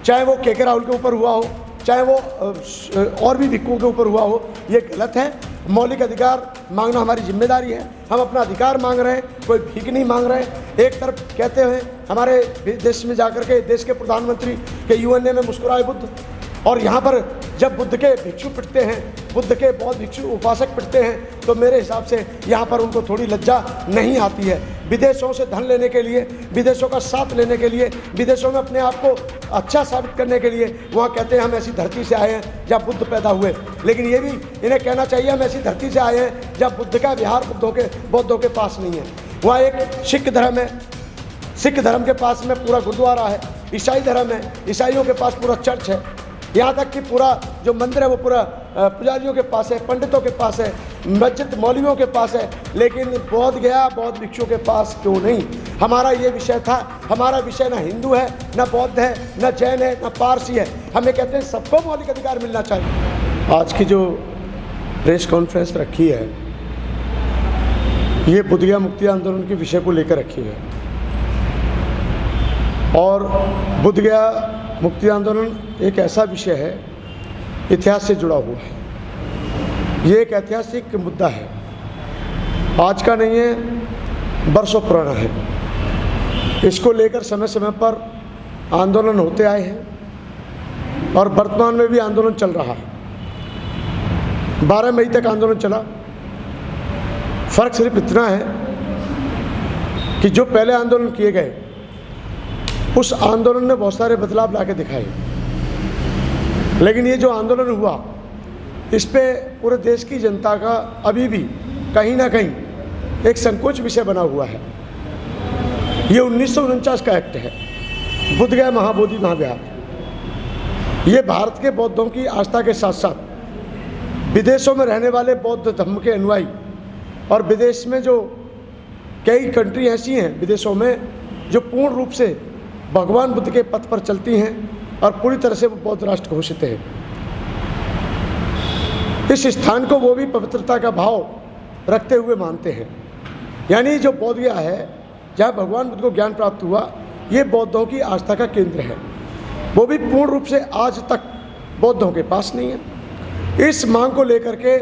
चाहे वो के राहुल के ऊपर हुआ हो, चाहे वो और भी भिक्खुओं के ऊपर हुआ हो, ये गलत है। मौलिक अधिकार मांगना हमारी जिम्मेदारी है। हम अपना अधिकार मांग रहे हैं, कोई भीख नहीं मांग रहे हैं। एक तरफ कहते हैं हमारे देश में जाकर के देश के प्रधानमंत्री के यूएनए में मुस्कुराए बुद्ध, और यहाँ पर जब बुद्ध के भिक्षु पिटते हैं, बुद्ध के बौद्ध भिक्षु उपासक पिटते हैं, तो मेरे हिसाब से यहाँ पर उनको थोड़ी लज्जा नहीं आती है। विदेशों से धन लेने के लिए, विदेशों का साथ लेने के लिए, विदेशों में अपने आप को अच्छा साबित करने के लिए वहाँ कहते हैं हम ऐसी धरती से आए हैं जहाँ बुद्ध पैदा हुए। लेकिन ये भी इन्हें कहना चाहिए हम ऐसी धरती से आए हैं जहाँ बुद्ध का विहार बौद्धों के पास नहीं है। वहाँ एक सिख धर्म है, सिख धर्म के पास में पूरा गुरुद्वारा है। ईसाई धर्म है, ईसाइयों के पास पूरा चर्च है। यहाँ तक कि पूरा जो मंदिर है वो पूरा पुजारियों के पास है, पंडितों के पास है, मस्जिद मौलवियों के पास है। लेकिन बौद्ध गया, बौद्ध भिक्षुओं के पास क्यों नहीं? हमारा ये विषय था। हमारा विषय ना हिंदू है, ना बौद्ध है, ना जैन है, ना पारसी है। हमें कहते हैं सबको मौलिक अधिकार मिलना चाहिए। आज की जो प्रेस कॉन्फ्रेंस रखी है, ये बुद्ध गया मुक्ति आंदोलन के विषय को लेकर रखी है। और बुद्ध गया मुक्ति आंदोलन एक ऐसा विषय है, इतिहास से जुड़ा हुआ है। ये एक ऐतिहासिक मुद्दा है, आज का नहीं है, बरसों पुराना है। इसको लेकर समय समय पर आंदोलन होते आए हैं और वर्तमान में भी आंदोलन चल रहा है। 12 मई तक आंदोलन चला। फर्क सिर्फ इतना है कि जो पहले आंदोलन किए गए, उस आंदोलन ने बहुत सारे बदलाव ला के दिखाए। लेकिन ये जो आंदोलन हुआ, इस पे पूरे देश की जनता का अभी भी कहीं ना कहीं एक संकोच विषय बना हुआ है। ये 1949 का एक्ट है, बुद्ध गया महाबोधि महाविहार। ये भारत के बौद्धों की आस्था के साथ साथ विदेशों में रहने वाले बौद्ध धर्म के अनुयायी, और विदेश में जो कई कंट्री ऐसी हैं विदेशों में जो पूर्ण रूप से भगवान बुद्ध के पथ पर चलती हैं और पूरी तरह से वो बौद्ध राष्ट्र घोषित है। इस स्थान को वो भी पवित्रता का भाव रखते हुए मानते हैं। यानी जो बोध गया है, जहाँ भगवान बुद्ध को ज्ञान प्राप्त हुआ, ये बौद्धों की आस्था का केंद्र है। वो भी पूर्ण रूप से आज तक बौद्धों के पास नहीं है। इस मांग को लेकर के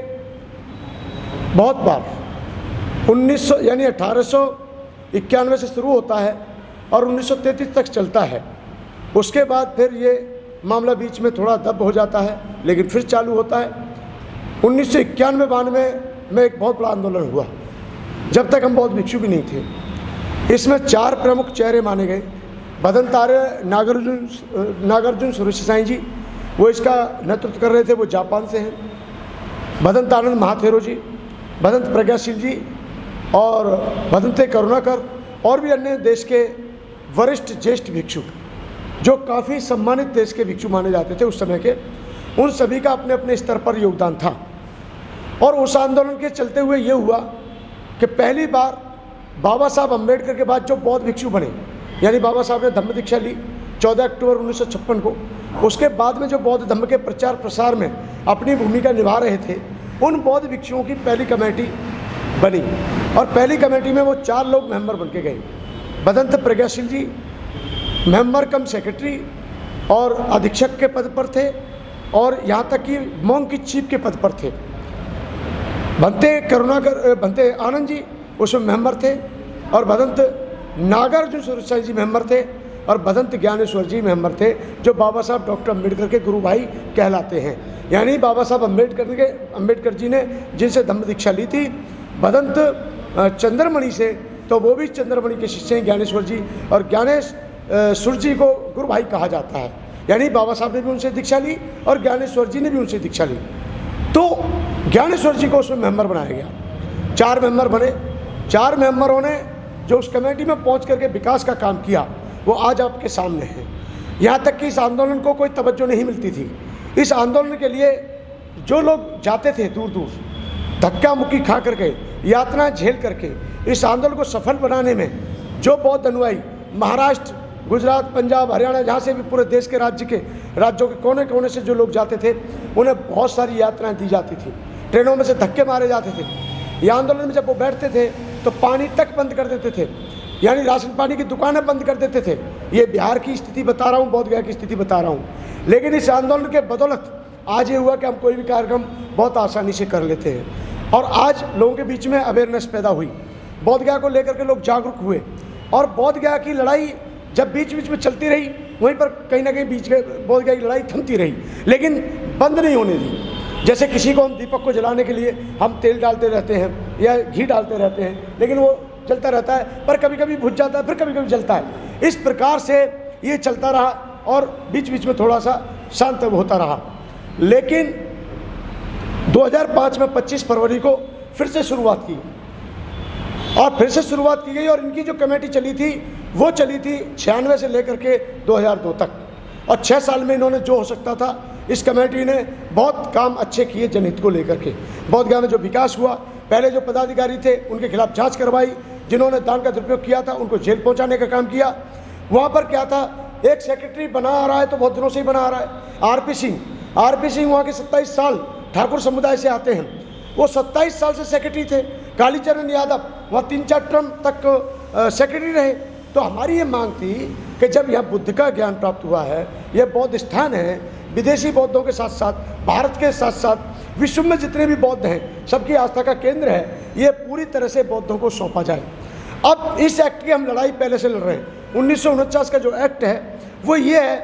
बहुत बार 1891 से शुरू होता है और 1933 तक चलता है। उसके बाद फिर ये मामला बीच में थोड़ा दब हो जाता है, लेकिन फिर चालू होता है। 1991-92 में एक बहुत बड़ा आंदोलन हुआ, जब तक हम बौद्ध भिक्षु भी नहीं थे। इसमें 4 प्रमुख चेहरे माने गए। भदंतार्य नागार्जुन सुरेश जी, वो इसका नेतृत्व कर रहे थे, वो जापान से हैं। भदंतानंद महाथेरो जी, भदंत प्रज्ञाशील जी और भदंते करुणाकर, और भी अन्य देश के वरिष्ठ ज्येष्ठ भिक्षु जो काफ़ी सम्मानित देश के भिक्षु माने जाते थे उस समय के, उन सभी का अपने अपने स्तर पर योगदान था। और उस आंदोलन के चलते हुए ये हुआ कि पहली बार बाबा साहब अम्बेडकर के बाद जो बौद्ध भिक्षु बने, यानी बाबा साहब ने धम्म दीक्षा ली 14 अक्टूबर 1956 को। उसके बाद में जो बौद्ध धम्म के प्रचार प्रसार में अपनी भूमिका निभा रहे थे, उन बौद्ध भिक्षुओं की पहली कमेटी बनी और पहली कमेटी में वो 4 लोग मेंबर बन के गए। भदंत प्रज्ञाशील जी मेंबर कम सेक्रेटरी और अधीक्षक के पद पर थे, और यहाँ तक कि मोंग की चीफ के पद पर थे। भंते आनंद जी उसमें मेंबर थे, और भदंत नागार्जुन सुरेश जी मेंबर थे, और भदंत ज्ञानेश्वर जी मेंबर थे, जो बाबा साहब डॉक्टर अम्बेडकर के गुरु भाई कहलाते हैं। यानी बाबा साहब अम्बेडकर जी ने जिनसे धम्म दीक्षा ली थी भदंत चंद्रमणि से, तो वो भी चंद्रमणि के शिष्य हैं ज्ञानेश्वर जी, और ज्ञानेश्वर जी को गुरु भाई कहा जाता है। यानी बाबा साहब ने भी उनसे दीक्षा ली और ज्ञानेश्वर जी ने भी उनसे दीक्षा ली। तो ज्ञानेश्वर जी को उसमें मेंबर बनाया गया। 4 मेंबर बने। 4 मेंबरों ने जो उस कमेटी में पहुंच करके विकास का काम किया, वो आज आपके सामने है। यहाँ तक कि इस आंदोलन को कोई तवज्जो नहीं मिलती थी। इस आंदोलन के लिए जो लोग जाते थे दूर दूर, धक्का मुक्की खा करके, यातनाएं झेल करके, इस आंदोलन को सफल बनाने में जो बौद्ध अनुयायी महाराष्ट्र, गुजरात, पंजाब, हरियाणा, जहाँ से भी पूरे देश के राज्यों के कोने कोने से जो लोग जाते थे, उन्हें बहुत सारी यात्राएं दी जाती थी। ट्रेनों में से धक्के मारे जाते थे। ये आंदोलन में जब वो बैठते थे तो पानी तक बंद कर देते थे, यानी राशन पानी की दुकानें बंद कर देते थे। ये बिहार की स्थिति बता रहा हूँ, बोधगया की स्थिति बता रहा हूँ। लेकिन इस आंदोलन के बदौलत आज ये हुआ कि हम कोई भी कार्यक्रम बहुत आसानी से कर लेते हैं और आज लोगों के बीच में अवेयरनेस पैदा हुई, बोधगया को लेकर के लोग जागरूक हुए और बोधगया की लड़ाई जब बीच बीच में चलती रही, वहीं पर कहीं ना कहीं बीच में बोधगया की लड़ाई थमती रही, लेकिन बंद नहीं होने दी। जैसे किसी को हम दीपक को जलाने के लिए हम तेल डालते रहते हैं या घी डालते रहते हैं, लेकिन वो जलता रहता है, पर कभी कभी बुझ जाता है, फिर कभी कभी जलता है। इस प्रकार से ये चलता रहा और बीच बीच में थोड़ा सा शांत होता रहा। लेकिन 2005 में 25 फरवरी को फिर से शुरुआत की और फिर से शुरुआत की गई और इनकी जो कमेटी चली थी वो चली थी 96 से लेकर के 2002 तक और 6 साल में इन्होंने जो हो सकता था इस कमेटी ने बहुत काम अच्छे किए जनहित को लेकर के। बोधगया में जो विकास हुआ, पहले जो पदाधिकारी थे उनके खिलाफ जांच करवाई, जिन्होंने दान का दुरुपयोग किया था उनको जेल पहुंचाने का काम किया। वहाँ पर क्या था, एक सेक्रेटरी बना आ रहा है तो बहुत दिनों से ही बना आ रहा है, आरपी सिंह वहाँ के 27 साल ठाकुर समुदाय से आते हैं, वो 27 साल से सेक्रेटरी थे। कालीचरण यादव वहाँ 3-4 टर्म तक सेक्रेटरी रहे। तो हमारी ये मांग थी कि जब यह बुद्ध का ज्ञान प्राप्त हुआ है, यह बौद्ध स्थान है, विदेशी बौद्धों के साथ साथ भारत के साथ साथ विश्व में जितने भी बौद्ध हैं सबकी आस्था का केंद्र है, ये पूरी तरह से बौद्धों को सौंपा जाए। अब इस एक्ट की हम लड़ाई पहले से लड़ रहे हैं। 1949 का जो एक्ट है वो ये है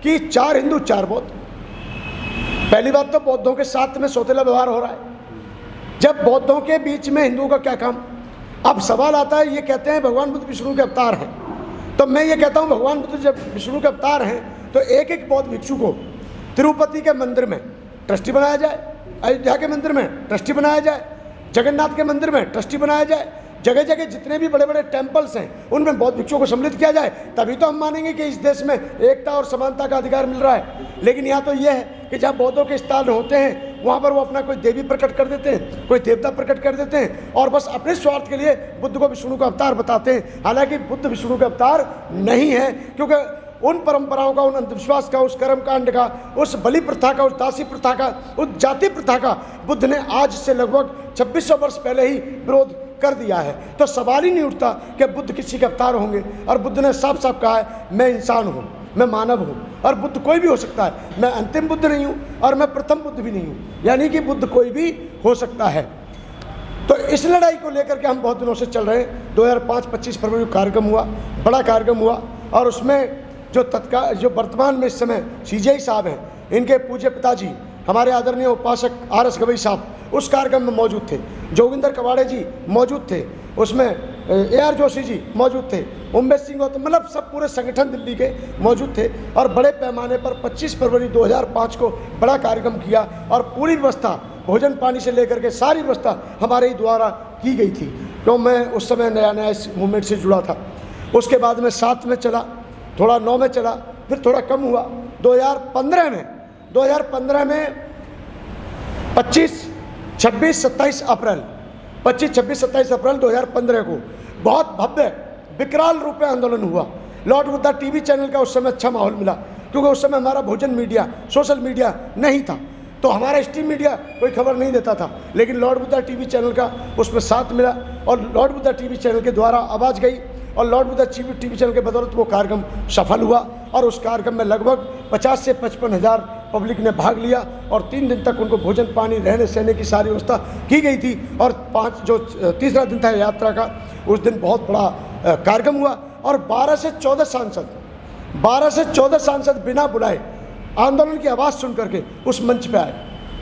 कि 4 हिंदू 4 बौद्ध। पहली बात तो बौद्धों के साथ में सौतेला व्यवहार हो रहा है, जब बौद्धों के बीच में हिंदुओं का क्या काम। अब सवाल आता है, ये कहते हैं भगवान बुद्ध विष्णु के अवतार हैं, तो मैं ये कहता हूँ भगवान बुद्ध जब विष्णु के अवतार हैं तो एक एक बौद्ध भिक्षु को तिरुपति के मंदिर में ट्रस्टी बनाया जाए, अयोध्या के मंदिर में ट्रस्टी बनाया जाए, जगन्नाथ के मंदिर में ट्रस्टी बनाया जाए, जगह जगह जितने भी बड़े बड़े टेम्पल्स हैं उनमें बौद्ध भिक्षुओं को सम्मिलित किया जाए, तभी तो हम मानेंगे कि इस देश में एकता और समानता का अधिकार मिल रहा है। लेकिन यहाँ तो यह है कि जहाँ बौद्धों के स्थान होते हैं वहाँ पर वो अपना कोई देवी प्रकट कर देते हैं, कोई देवता प्रकट कर देते हैं और बस अपने स्वार्थ के लिए बुद्ध को विष्णु का अवतार बताते हैं। हालांकि बुद्ध विष्णु का अवतार नहीं है, क्योंकि उन परंपराओं का, उन अंधविश्वास का, उस कर्म कांड का, उस बलि प्रथा का, उस दासी प्रथा का, उस जाति प्रथा का बुद्ध ने आज से लगभग 2600 वर्ष पहले ही विरोध कर दिया है। तो सवाल ही नहीं उठता कि बुद्ध किसी के अवतार होंगे। और बुद्ध ने साफ साफ कहा है, मैं इंसान हूँ, मैं मानव हूँ और बुद्ध कोई भी हो सकता है। मैं अंतिम बुद्ध नहीं हूँ और मैं प्रथम बुद्ध भी नहीं हूँ, यानी कि बुद्ध कोई भी हो सकता है। तो इस लड़ाई को लेकर के हम बहुत दिनों से चल रहे हैं। 2005 25 फरवरी को कार्यक्रम हुआ, बड़ा कार्यक्रम हुआ और उसमें जो वर्तमान में इस समय सीजेआई साहब हैं, इनके पूज्य पिताजी हमारे आदरणीय उपासक RS गवई साहब उस कार्यक्रम में मौजूद थे, जोगिंदर कवाड़े जी मौजूद थे, उसमें AR जोशी जी मौजूद थे, उमेश सिंह गौतम, मतलब सब पूरे संगठन दिल्ली के मौजूद थे और बड़े पैमाने पर 25 फरवरी 2005 को बड़ा कार्यक्रम किया और पूरी व्यवस्था भोजन पानी से लेकर के सारी व्यवस्था हमारे ही द्वारा की गई थी। तो मैं उस समय नया नया इस मूवमेंट से जुड़ा था। उसके बाद में 7 में चला, थोड़ा 9 में चला, फिर थोड़ा कम हुआ। 2015 में 25, 26, 27 अप्रैल 2015 को बहुत भव्य विकराल रूप में आंदोलन हुआ। लॉर्ड बुद्धा टीवी चैनल का उस समय अच्छा माहौल मिला, क्योंकि उस समय हमारा भोजन मीडिया, सोशल मीडिया नहीं था, तो हमारा स्ट्रीम मीडिया कोई खबर नहीं देता था, लेकिन लॉर्ड बुद्धा टीवी चैनल का उसमें साथ मिला और लॉर्ड बुद्धा टीवी चैनल के द्वारा आवाज़ गई और लॉर्ड बुद्धा टीवी चैनल के बदौलत वो कार्यक्रम सफल हुआ और उस कार्यक्रम में लगभग 50 से 55 हज़ार पब्लिक ने भाग लिया और 3 दिन तक उनको भोजन पानी रहने सहने की सारी व्यवस्था की गई थी। और तीसरा दिन था यात्रा का, उस दिन बहुत बड़ा कार्यक्रम हुआ और 12 से 14 सांसद बिना बुलाए आंदोलन की आवाज़ सुन करके उस मंच पे आए,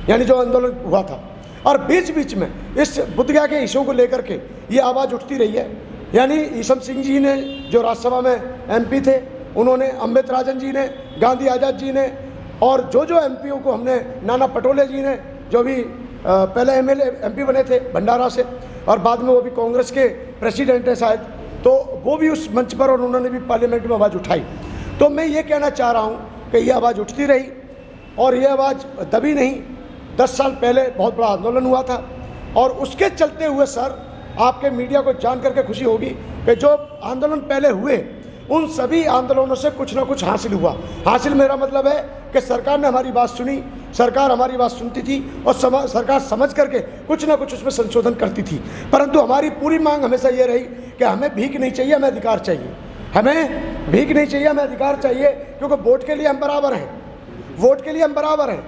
यानी जो आंदोलन हुआ था। और बीच बीच में इस बुद्धगया के इशू को लेकर के ये आवाज़ उठती रही है, यानी ईशम सिंह जी ने जो राज्यसभा में MP थे, उन्होंने, अमृत राजन जी ने, गांधी आज़ाद जी ने और जो MPओं को हमने, नाना पटोले जी ने जो भी पहले MP बने थे भंडारा से और बाद में वो भी कांग्रेस के प्रेसिडेंट हैं शायद, तो वो भी उस मंच पर और उन्होंने भी पार्लियामेंट में आवाज़ उठाई। तो मैं ये कहना चाह रहा हूँ कि ये आवाज़ उठती रही और ये आवाज़ दबी नहीं। 10 साल पहले बहुत बड़ा आंदोलन हुआ था और उसके चलते हुए सर, आपके मीडिया को जान करके खुशी होगी कि जो आंदोलन पहले हुए उन सभी आंदोलनों से कुछ ना कुछ हासिल हुआ। हासिल मेरा मतलब है कि सरकार ने हमारी बात सुनी, सरकार हमारी बात सुनती थी और सरकार समझ करके कुछ ना कुछ उसमें संशोधन करती थी। परंतु हमारी पूरी मांग हमेशा ये रही कि हमें भीख नहीं चाहिए, हमें अधिकार चाहिए। हमें भीख नहीं चाहिए, हमें अधिकार चाहिए, क्योंकि वोट के लिए हम बराबर हैं, वोट के लिए हम बराबर हैं,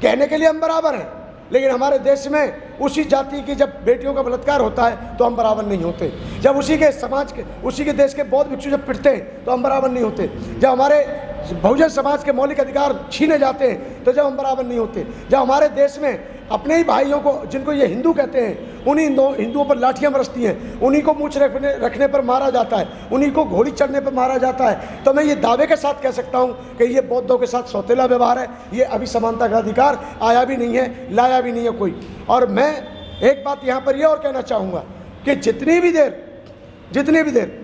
कहने के लिए हम बराबर हैं। लेकिन हमारे देश में उसी जाति की जब बेटियों का बलात्कार होता है तो हम बराबर नहीं होते। जब उसी के समाज के, उसी के देश के बौद्ध भिक्षु जब पिटते हैं तो हम बराबर नहीं होते। जब हमारे बहुजन समाज के मौलिक अधिकार छीने जाते हैं तो जब हम बराबर नहीं होते। जब हमारे देश में अपने ही भाइयों को, जिनको ये हिंदू कहते हैं, उन्हीं हिंदुओं पर लाठियां बरसती हैं, उन्हीं को मूंछ रखने पर मारा जाता है, उन्हीं को घोड़ी चढ़ने पर मारा जाता है, तो मैं ये दावे के साथ कह सकता हूँ कि ये बौद्धों के साथ सौतेला व्यवहार है। ये अभी समानता का अधिकार आया भी नहीं है, लाया भी नहीं है कोई। और मैं एक बात यहाँ पर यह और कहना चाहूँगा कि जितनी भी देर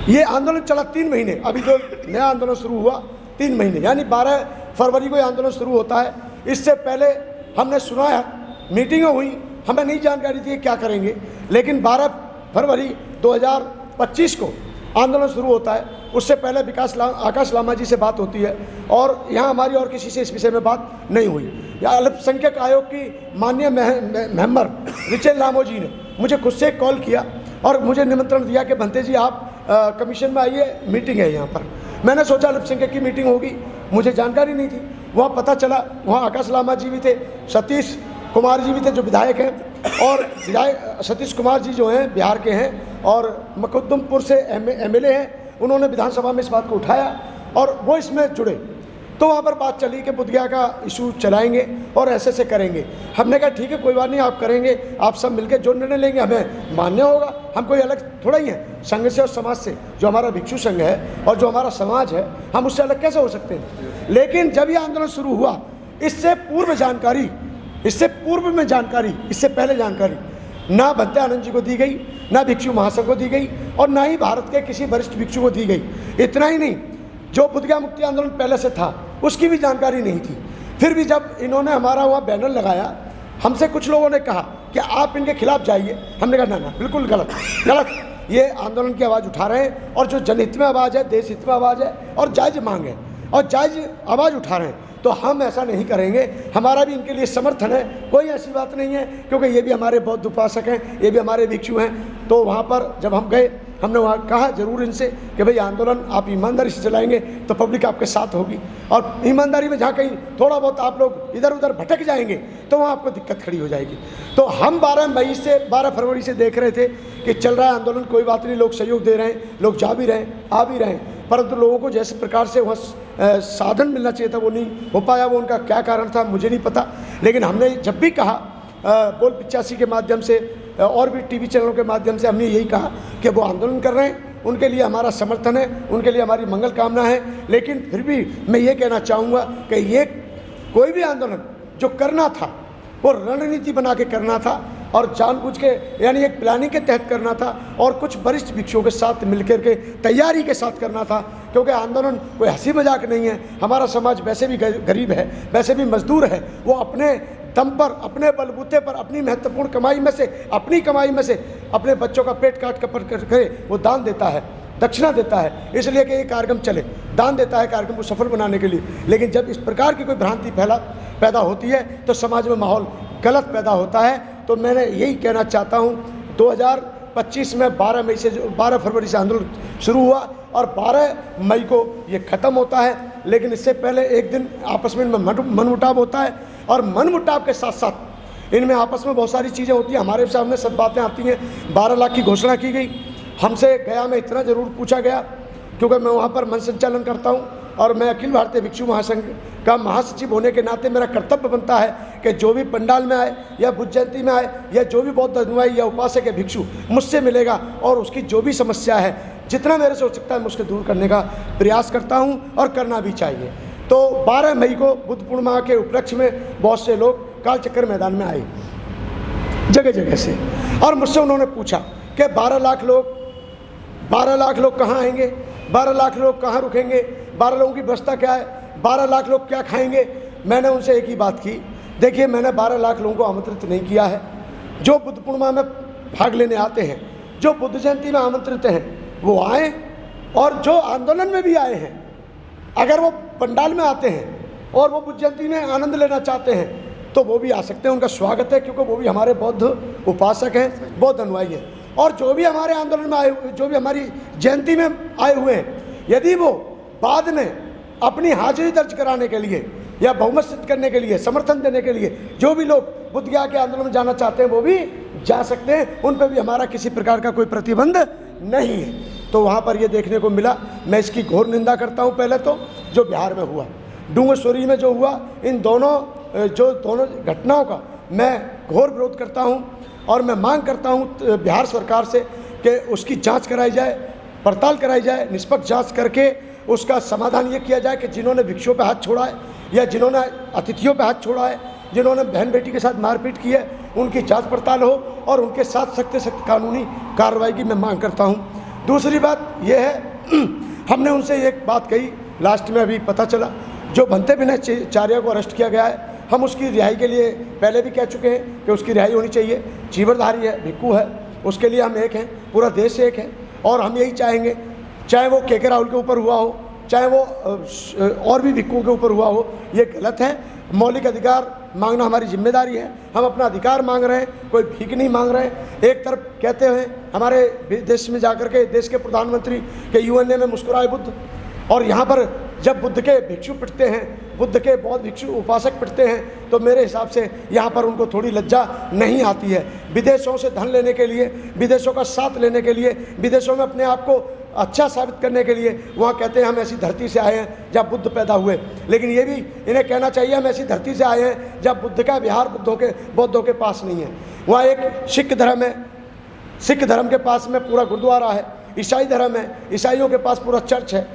ये आंदोलन चला 3 महीने, अभी जो नया आंदोलन शुरू हुआ 3 महीने, यानी 12 फरवरी को ये आंदोलन शुरू होता है। इससे पहले हमने सुनाया, मीटिंगें हुई, हमें नहीं जानकारी थी क्या करेंगे, लेकिन 12 फरवरी 2025 को आंदोलन शुरू होता है। उससे पहले आकाश लामा जी से बात होती है और यहाँ हमारी और किसी से इस विषय में बात नहीं हुई। या अल्पसंख्यक आयोग की माननीय मेंबर रिचेल लामो जी ने मुझे खुद से कॉल किया और मुझे निमंत्रण दिया कि भंते जी आप कमीशन में आइए, मीटिंग है यहाँ पर। मैंने सोचा अल्पसंख्यक की मीटिंग होगी, मुझे जानकारी नहीं थी। वहाँ पता चला वहाँ आकाश लामा जी भी थे, सतीश कुमार जी भी थे जो विधायक हैं, और विधायक सतीश कुमार जी जो हैं बिहार के हैं और मकुदुमपुर से MLA हैं। उन्होंने विधानसभा में इस बात को उठाया और वो इसमें जुड़े। तो वहाँ पर बात चली कि बोधगया का इशू चलाएंगे और ऐसे करेंगे। हमने कहा ठीक है, कोई बात नहीं, आप करेंगे, आप सब मिलकर जो निर्णय लेंगे हमें मान्य होगा। हम कोई अलग थोड़ा ही हैं संघ से और समाज से। जो हमारा भिक्षु संघ है और जो हमारा समाज है, हम उससे अलग कैसे हो सकते हैं। लेकिन जब ये आंदोलन शुरू हुआ, इससे पूर्व में जानकारी, इससे पहले जानकारी ना भंते आनंद जी को दी गई, ना भिक्षु महासंघ को दी गई और ना ही भारत के किसी वरिष्ठ भिक्षु को दी गई। इतना ही नहीं, जो बोधगया मुक्ति आंदोलन पहले से था उसकी भी जानकारी नहीं थी। फिर भी जब इन्होंने हमारा वहाँ बैनर लगाया, हमसे कुछ लोगों ने कहा कि आप इनके खिलाफ जाइए। हमने कहा ना, बिल्कुल गलत, ये आंदोलन की आवाज़ उठा रहे हैं और जो जनहित में आवाज़ है, देश हित में आवाज़ है और जायज़ मांग है और जायज़ आवाज़ उठा रहे हैं, तो हम ऐसा नहीं करेंगे। हमारा भी इनके लिए समर्थन है, कोई ऐसी बात नहीं है, क्योंकि ये भी हमारे बौद्ध उपासक हैं, ये भी हमारे भिक्षु हैं। तो वहाँ पर जब हम गए, हमने वहाँ कहा जरूर इनसे कि भाई आंदोलन आप ईमानदारी से चलाएंगे तो पब्लिक आपके साथ होगी, और ईमानदारी में जहाँ कहीं थोड़ा बहुत आप लोग इधर उधर भटक जाएंगे तो वहाँ आपको दिक्कत खड़ी हो जाएगी। तो हम 12 फरवरी से देख रहे थे कि चल रहा है आंदोलन, कोई बात नहीं, लोग सहयोग दे रहे हैं, लोग जा भी रहे हैं, आ भी रहे हैं, परंतु लोगों को जैसे प्रकार से वहाँ साधन मिलना चाहिए था वो नहीं हो पाया। वो उनका क्या कारण था मुझे नहीं पता। लेकिन हमने जब भी कहा बोल 85 के माध्यम से और भी टीवी चैनलों के माध्यम से, हमने यही कहा कि वो आंदोलन कर रहे हैं, उनके लिए हमारा समर्थन है, उनके लिए हमारी मंगल कामना है। लेकिन फिर भी मैं ये कहना चाहूँगा कि ये कोई भी आंदोलन जो करना था वो रणनीति बना के करना था और जानबूझ के, यानी एक प्लानिंग के तहत करना था और कुछ वरिष्ठ भिक्षुओं के साथ मिलकर के तैयारी के साथ करना था। क्योंकि आंदोलन कोई हंसी मजाक नहीं है। हमारा समाज वैसे भी गरीब है, वैसे भी मजदूर है, वो अपने दम पर, अपने बलबूते पर, अपनी महत्वपूर्ण कमाई में से, अपनी कमाई में से अपने बच्चों का पेट काट कर वो दान देता है, दक्षिणा देता है, इसलिए कि ये कार्यक्रम चले, दान देता है कार्यक्रम को सफल बनाने के लिए। लेकिन जब इस प्रकार की कोई भ्रांति पैदा होती है तो समाज में माहौल गलत पैदा होता है। तो मैंने यही कहना चाहता हूँ, 2025 में 12 फरवरी से आंदोलन शुरू हुआ और 12 मई को ये ख़त्म होता है। लेकिन इससे पहले एक दिन आपस में मनमुटाव होता है और मनमुटाव के साथ साथ इनमें आपस में बहुत सारी चीज़ें होती हैं। हमारे सामने सब बातें आती हैं। 12 लाख की घोषणा की गई। हमसे गया में इतना ज़रूर पूछा गया, क्योंकि मैं वहाँ पर मन संचालन करता हूँ और मैं अखिल भारतीय भिक्षु महासंघ का महासचिव होने के नाते मेरा कर्तव्य बनता है कि जो भी पंडाल में आए या बुद्ध जयंती में आए या जो भी बौद्ध अनुयायी या उपासक या भिक्षु मुझसे मिलेगा और उसकी जो भी समस्या है, जितना मेरे से हो सकता है मैं उसके दूर करने का प्रयास करता हूँ और करना भी चाहिए। तो 12 मई को बुद्ध पूर्णिमा के उपलक्ष्य में बहुत से लोग काल चक्कर मैदान में आए जगह जगह से, और मुझसे उन्होंने पूछा कि 12 लाख लोग कहाँ आएंगे, 12 लाख लोग कहाँ रुकेंगे, 12 लोगों की व्यवस्था क्या है, 12 लाख लोग क्या खाएंगे। मैंने उनसे एक ही बात की, देखिए मैंने 12 लाख लोगों को आमंत्रित नहीं किया है। जो बुद्ध पूर्णिमा में भाग लेने आते हैं, जो बुद्ध जयंती में आमंत्रित हैं वो आए, और जो आंदोलन में भी आए हैं अगर वो पंडाल में आते हैं और वो बुद्ध जयंती में आनंद लेना चाहते हैं तो वो भी आ सकते हैं, उनका स्वागत है, क्योंकि वो भी हमारे बौद्ध उपासक हैं, बौद्ध अनुयायी हैं। और जो भी हमारे आंदोलन में आए हुए, जो भी हमारी जयंती में आए हुए हैं, यदि वो बाद में अपनी हाजिरी दर्ज कराने के लिए या बहुमत सिद्ध करने के लिए, समर्थन देने के लिए जो भी लोग बुद्ध गया के आंदोलन में जाना चाहते हैं वो भी जा सकते हैं, उन पर भी हमारा किसी प्रकार का कोई प्रतिबंध नहीं है। तो वहाँ पर ये देखने को मिला। मैं इसकी घोर निंदा करता हूँ। पहले तो जो बिहार में हुआ, डूंगरसोरी में जो हुआ, इन दोनों घटनाओं का मैं घोर विरोध करता हूँ और मैं मांग करता हूँ बिहार सरकार से कि उसकी जांच कराई जाए, पड़ताल कराई जाए, निष्पक्ष जांच करके उसका समाधान ये किया जाए कि जिन्होंने भिक्षुओं पे हाथ छोड़ा है या जिन्होंने अतिथियों पे हाथ छोड़ा है, जिन्होंने बहन बेटी के साथ मारपीट की है, उनकी जांच पड़ताल हो और उनके साथ सख्त से सख्त कानूनी कार्रवाई की मैं मांग करता हूँ। दूसरी बात यह है, हमने उनसे एक बात कही, लास्ट में अभी पता चला जो भंते विनय चार्या को अरेस्ट किया गया है, हम उसकी रिहाई के लिए पहले भी कह चुके हैं कि उसकी रिहाई होनी चाहिए। चीवरधारी है, भिक्खू है, उसके लिए हम एक हैं, पूरा देश एक है और हम यही चाहेंगे, चाहे वो के राहुल के ऊपर हुआ हो, चाहे वो और भी भिक्खुओं के ऊपर हुआ हो, ये गलत है। मौलिक अधिकार मांगना हमारी जिम्मेदारी है। हम अपना अधिकार मांग रहे हैं, कोई भीख नहीं मांग रहे हैं। एक तरफ कहते हैं हमारे देश में जाकर के देश के प्रधानमंत्री के यूएनए में मुस्कुराए बुद्ध, और यहाँ पर जब बुद्ध के भिक्षु पिटते हैं, बुद्ध के बौद्ध भिक्षु उपासक पिटते हैं, तो मेरे हिसाब से यहाँ पर उनको थोड़ी लज्जा नहीं आती है। विदेशों से धन लेने के लिए, विदेशों का साथ लेने के लिए, विदेशों में अपने आप को अच्छा साबित करने के लिए वहाँ कहते हैं हम ऐसी धरती से आए हैं जहाँ बुद्ध पैदा हुए। लेकिन ये भी इन्हें कहना चाहिए हम ऐसी धरती से आए हैं जहाँ बुद्ध का विहार बौद्धों के पास नहीं है। वहाँ एक सिख धर्म है, सिख धर्म के पास में पूरा गुरुद्वारा है। ईसाई धर्म है, ईसाइयों के पास पूरा चर्च है।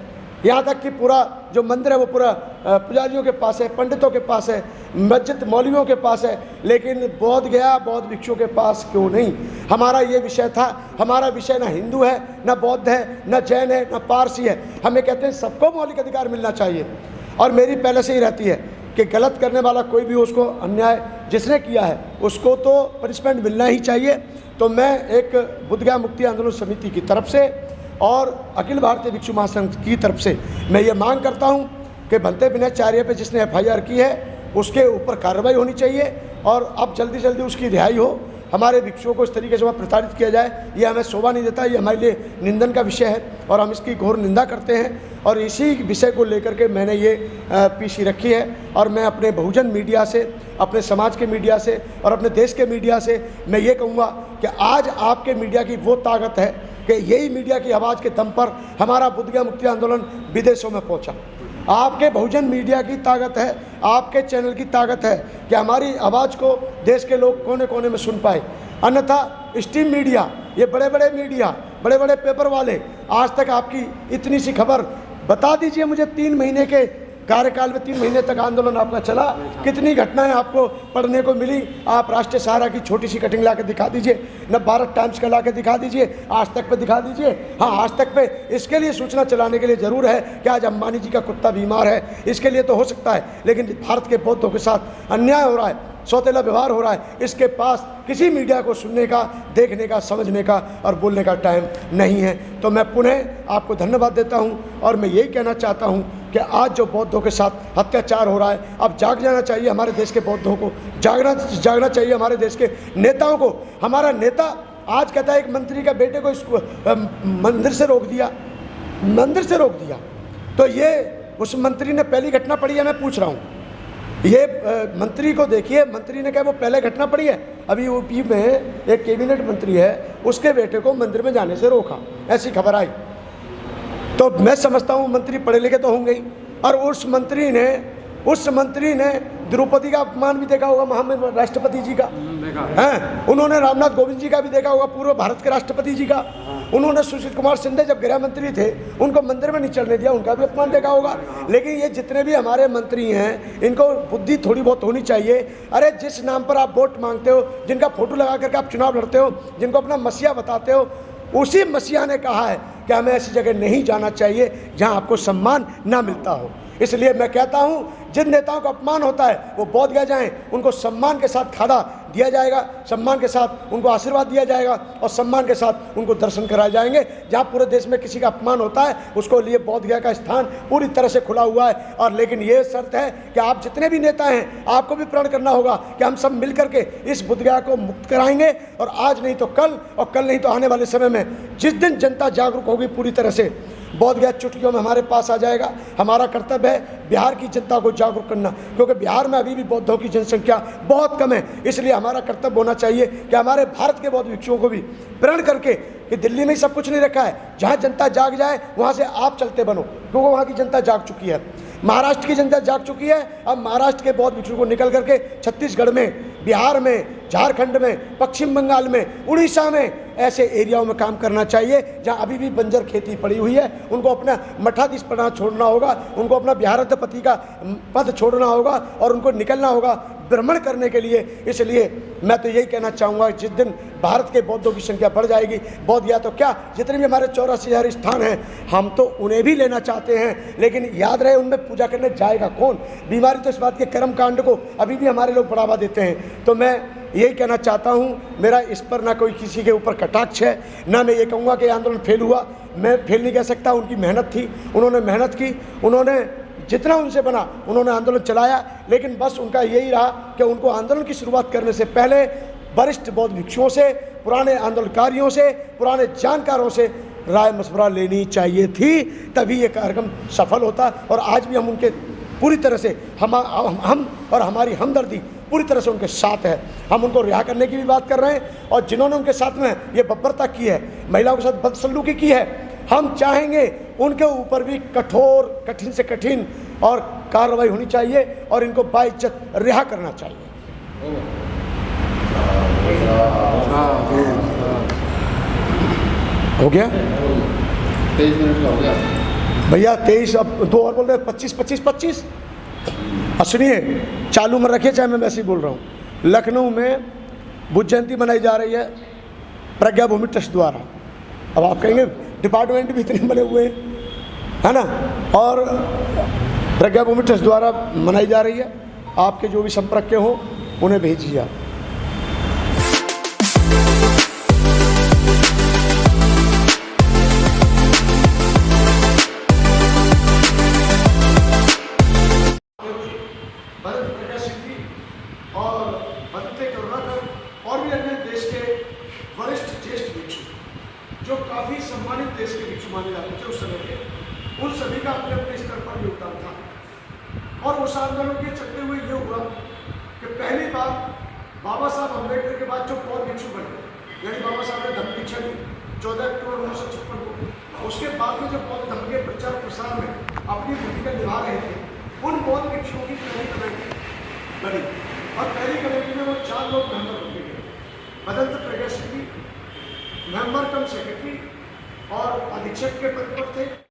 यहाँ तक कि पूरा जो मंदिर है वो पूरा पुजारियों के पास है, पंडितों के पास है, मस्जिद मौलवियों के पास है। लेकिन बौद्ध गया, बौद्ध भिक्षुओं के पास क्यों नहीं? हमारा ये विषय था। हमारा विषय ना हिंदू है, ना बौद्ध है, ना जैन है, ना पारसी है। हमें कहते हैं सबको मौलिक अधिकार मिलना चाहिए। और मेरी पहले से ही रहती है कि गलत करने वाला कोई भी, उसको अन्याय जिसने किया है उसको तो पनिशमेंट मिलना ही चाहिए। तो मैं एक बुद्ध गया मुक्ति आंदोलन समिति की तरफ से और अखिल भारतीय भिक्षु महासंघ की तरफ से मैं ये मांग करता हूँ कि भंते विनय चार्य पे जिसने एफआईआर की है उसके ऊपर कार्रवाई होनी चाहिए और अब जल्दी जल्दी उसकी रिहाई हो। हमारे भिक्षुओं को इस तरीके से वहाँ प्रताड़ित किया जाए, ये हमें शोभा नहीं देता। ये हमारे लिए निंदन का विषय है और हम इसकी घोर निंदा करते हैं। और इसी विषय को लेकर के मैंने ये पीसी रखी है और मैं अपने बहुजन मीडिया से, अपने समाज के मीडिया से और अपने देश के मीडिया से मैं ये कहूँगा कि आज आपके मीडिया की वो ताकत है कि यही मीडिया की आवाज़ के दम पर हमारा बुद्ध गया मुक्ति आंदोलन विदेशों में पहुंचा। आपके बहुजन मीडिया की ताकत है, आपके चैनल की ताकत है कि हमारी आवाज़ को देश के लोग कोने कोने में सुन पाए। अन्यथा स्ट्रीम मीडिया, ये बड़े बड़े मीडिया, बड़े बड़े पेपर वाले आज तक आपकी इतनी सी खबर बता दीजिए मुझे। 3 महीने के कार्यकाल में 3 महीने तक आंदोलन आपका चला, कितनी घटनाएं आपको पढ़ने को मिली? आप राष्ट्रीय सहारा की छोटी सी कटिंग ला के दिखा दीजिए, न भारत टाइम्स का ला के दिखा दीजिए, आज तक पे दिखा दीजिए। हाँ, आज तक पे इसके लिए सूचना चलाने के लिए ज़रूर है कि आज अंबानी जी का कुत्ता बीमार है, इसके लिए तो हो सकता है। लेकिन भारत के बौद्धों के साथ अन्याय हो रहा है, सौतेला व्यवहार हो रहा है, इसके पास किसी मीडिया को सुनने का, देखने का, समझने का और बोलने का टाइम नहीं है। तो मैं पुनः आपको धन्यवाद देता हूं और मैं यही कहना चाहता हूं कि आज जो बौद्धों के साथ अत्याचार हो रहा है, अब जाग जाना चाहिए हमारे देश के बौद्धों को, जागना चाहिए हमारे देश के नेताओं को। हमारा नेता आज कहता है एक मंत्री का बेटे को मंदिर से रोक दिया, तो ये उस मंत्री ने पहली घटना पढ़ी है? मैं पूछ रहा हूँ, ये मंत्री को देखिए, मंत्री ने कहा वो पहले घटना पड़ी है। अभी यूपी में एक कैबिनेट मंत्री है, उसके बेटे को मंदिर में जाने से रोका, ऐसी खबर आई। तो मैं समझता हूँ मंत्री पढ़े लिखे तो होंगे ही। और उस मंत्री ने द्रौपदी का अपमान भी देखा होगा, महामहिम राष्ट्रपति जी का हैं, उन्होंने रामनाथ कोविंद जी का भी देखा होगा, पूर्व भारत के राष्ट्रपति जी का। उन्होंने सुशील कुमार शिंदे जब गृह मंत्री थे उनको मंदिर में नहीं चलने दिया, उनका भी अपमान देखा होगा। लेकिन ये जितने भी हमारे मंत्री हैं, इनको बुद्धि थोड़ी बहुत होनी चाहिए। अरे जिस नाम पर आप वोट मांगते हो, जिनका फोटो लगा करके आप चुनाव लड़ते हो, जिनको अपना मसीहा बताते हो, उसी मसीहा ने कहा है कि हमें ऐसी जगह नहीं जाना चाहिए जहां आपको सम्मान ना मिलता हो। इसलिए मैं कहता हूं जिन नेताओं का अपमान होता है वो बोध गया जाएं, उनको सम्मान के साथ खाना दिया जाएगा, सम्मान के साथ उनको आशीर्वाद दिया जाएगा और सम्मान के साथ उनको दर्शन कराए जाएंगे। जहाँ पूरे देश में किसी का अपमान होता है उसको लिए बोध गया का स्थान पूरी तरह से खुला हुआ है। और लेकिन ये शर्त है कि आप जितने भी नेता हैं आपको भी प्रण करना होगा कि हम सब मिल करके इस बोध गया को मुक्त कराएंगे, और आज नहीं तो कल, और कल नहीं तो आने वाले समय में जिस दिन जनता जागरूक होगी पूरी तरह से, बोध गया चुटकियों में हमारे पास आ जाएगा। हमारा कर्तव्य है बिहार की जनता को जागरूक करना, क्योंकि बिहार में अभी भी बौद्धों की जनसंख्या बहुत कम है। इसलिए हमारा कर्तव्य होना चाहिए कि हमारे भारत के बौद्ध भिक्षुओं को भी प्रण करके कि दिल्ली में ही सब कुछ नहीं रखा है, जहाँ जनता जाग जाए वहाँ से आप चलते बनो, क्योंकि वहाँ की जनता जाग चुकी है। महाराष्ट्र की जनता जाग चुकी है। अब महाराष्ट्र के बौद्ध भिक्षुओं को निकल करके छत्तीसगढ़ में, बिहार में, झारखंड में, पश्चिम बंगाल में, उड़ीसा में ऐसे एरियाओं में काम करना चाहिए जहां अभी भी बंजर खेती पड़ी हुई है। उनको अपना मठाधीशपना छोड़ना होगा, उनको अपना बिहाराधिपति का पद छोड़ना होगा और उनको निकलना होगा भ्रमण करने के लिए। इसलिए मैं तो यही कहना चाहूँगा, जिस दिन भारत के बौद्धों की संख्या बढ़ जाएगी, बौद्ध या तो क्या जितने भी हमारे 84,000 स्थान हैं हम तो उन्हें भी लेना चाहते हैं, लेकिन याद रहे उनमें पूजा करने जाएगा कौन। बीमारी तो इस बात के कर्म कांड को अभी भी हमारे लोग बढ़ावा देते हैं। तो मैं यही कहना चाहता हूँ, मेरा इस पर ना कोई किसी के ऊपर कटाक्ष है, ना मैं ये कहूँगा कि आंदोलन फेल हुआ। मैं फेल नहीं कह सकता, उनकी मेहनत थी, उन्होंने मेहनत की, उन्होंने जितना उनसे बना उन्होंने आंदोलन चलाया। लेकिन बस उनका यही रहा कि उनको आंदोलन की शुरुआत करने से पहले वरिष्ठ बौद्ध भिक्षुओं से, पुराने आंदोलनकारियों से, पुराने जानकारों से राय मशवरा लेनी चाहिए थी, तभी ये कार्यक्रम सफल होता। और आज भी हम उनके पूरी तरह से हम और हमारी हमदर्दी पूरी तरह से उनके साथ है। हम उनको रिहा करने की भी बात कर रहे हैं, और जिन्होंने उनके साथ में ये बर्बरता की है, महिलाओं के साथ बदसलूकी की है, हम चाहेंगे उनके ऊपर भी कठोर, कठिन से कठिन और कार्रवाई होनी चाहिए और इनको बाइज्जत रिहा करना चाहिए। हो गया 23 मिनट का हो गया भैया, 23 अब 2 और बोल रहे 25। सुनिए, चालू में रखिए, चाहे मैं वैसे ही बोल रहा हूँ। लखनऊ में बुद्ध जयंती मनाई जा रही है प्रज्ञा भूमि ट्रस्ट द्वारा। अब आप कहेंगे डिपार्टमेंट भी इतने बने हुए हैं, है ना, और प्रज्ञा भूमि ट्रस्ट द्वारा मनाई जा रही है। आपके जो भी संपर्क के हों उन्हें भेजिए आप। और भी अन्य देश के वरिष्ठ ज्येष्ठ भिक्षु जो काफ़ी सम्मानित देश के भिक्षु माने जाते थे उस समय के, उन सभी का अपने अपने स्तर पर योगदान था। और उस आंदोलन के चलते हुए ये हुआ कि पहली बार बाबा साहब अम्बेडकर के बाद जो बौद्ध भिक्षु बने, यानी बाबा साहब ने धम्म दीक्षा दी 14 अक्टूबर 1956 को, उसके बाद में जो बौद्ध धर्म के प्रचार प्रसार में अपनी भूमिका निभा रहे थे, उन बौद्ध भिक्षुओं की पहली कमेटी बनी और पहली कमेटी में वो 4 लोग मेंबर होते गए। भदंत प्रज्ञा सिद्धि मेंबर कम सेक्रेटरी और अधीक्षक के पद पर थे,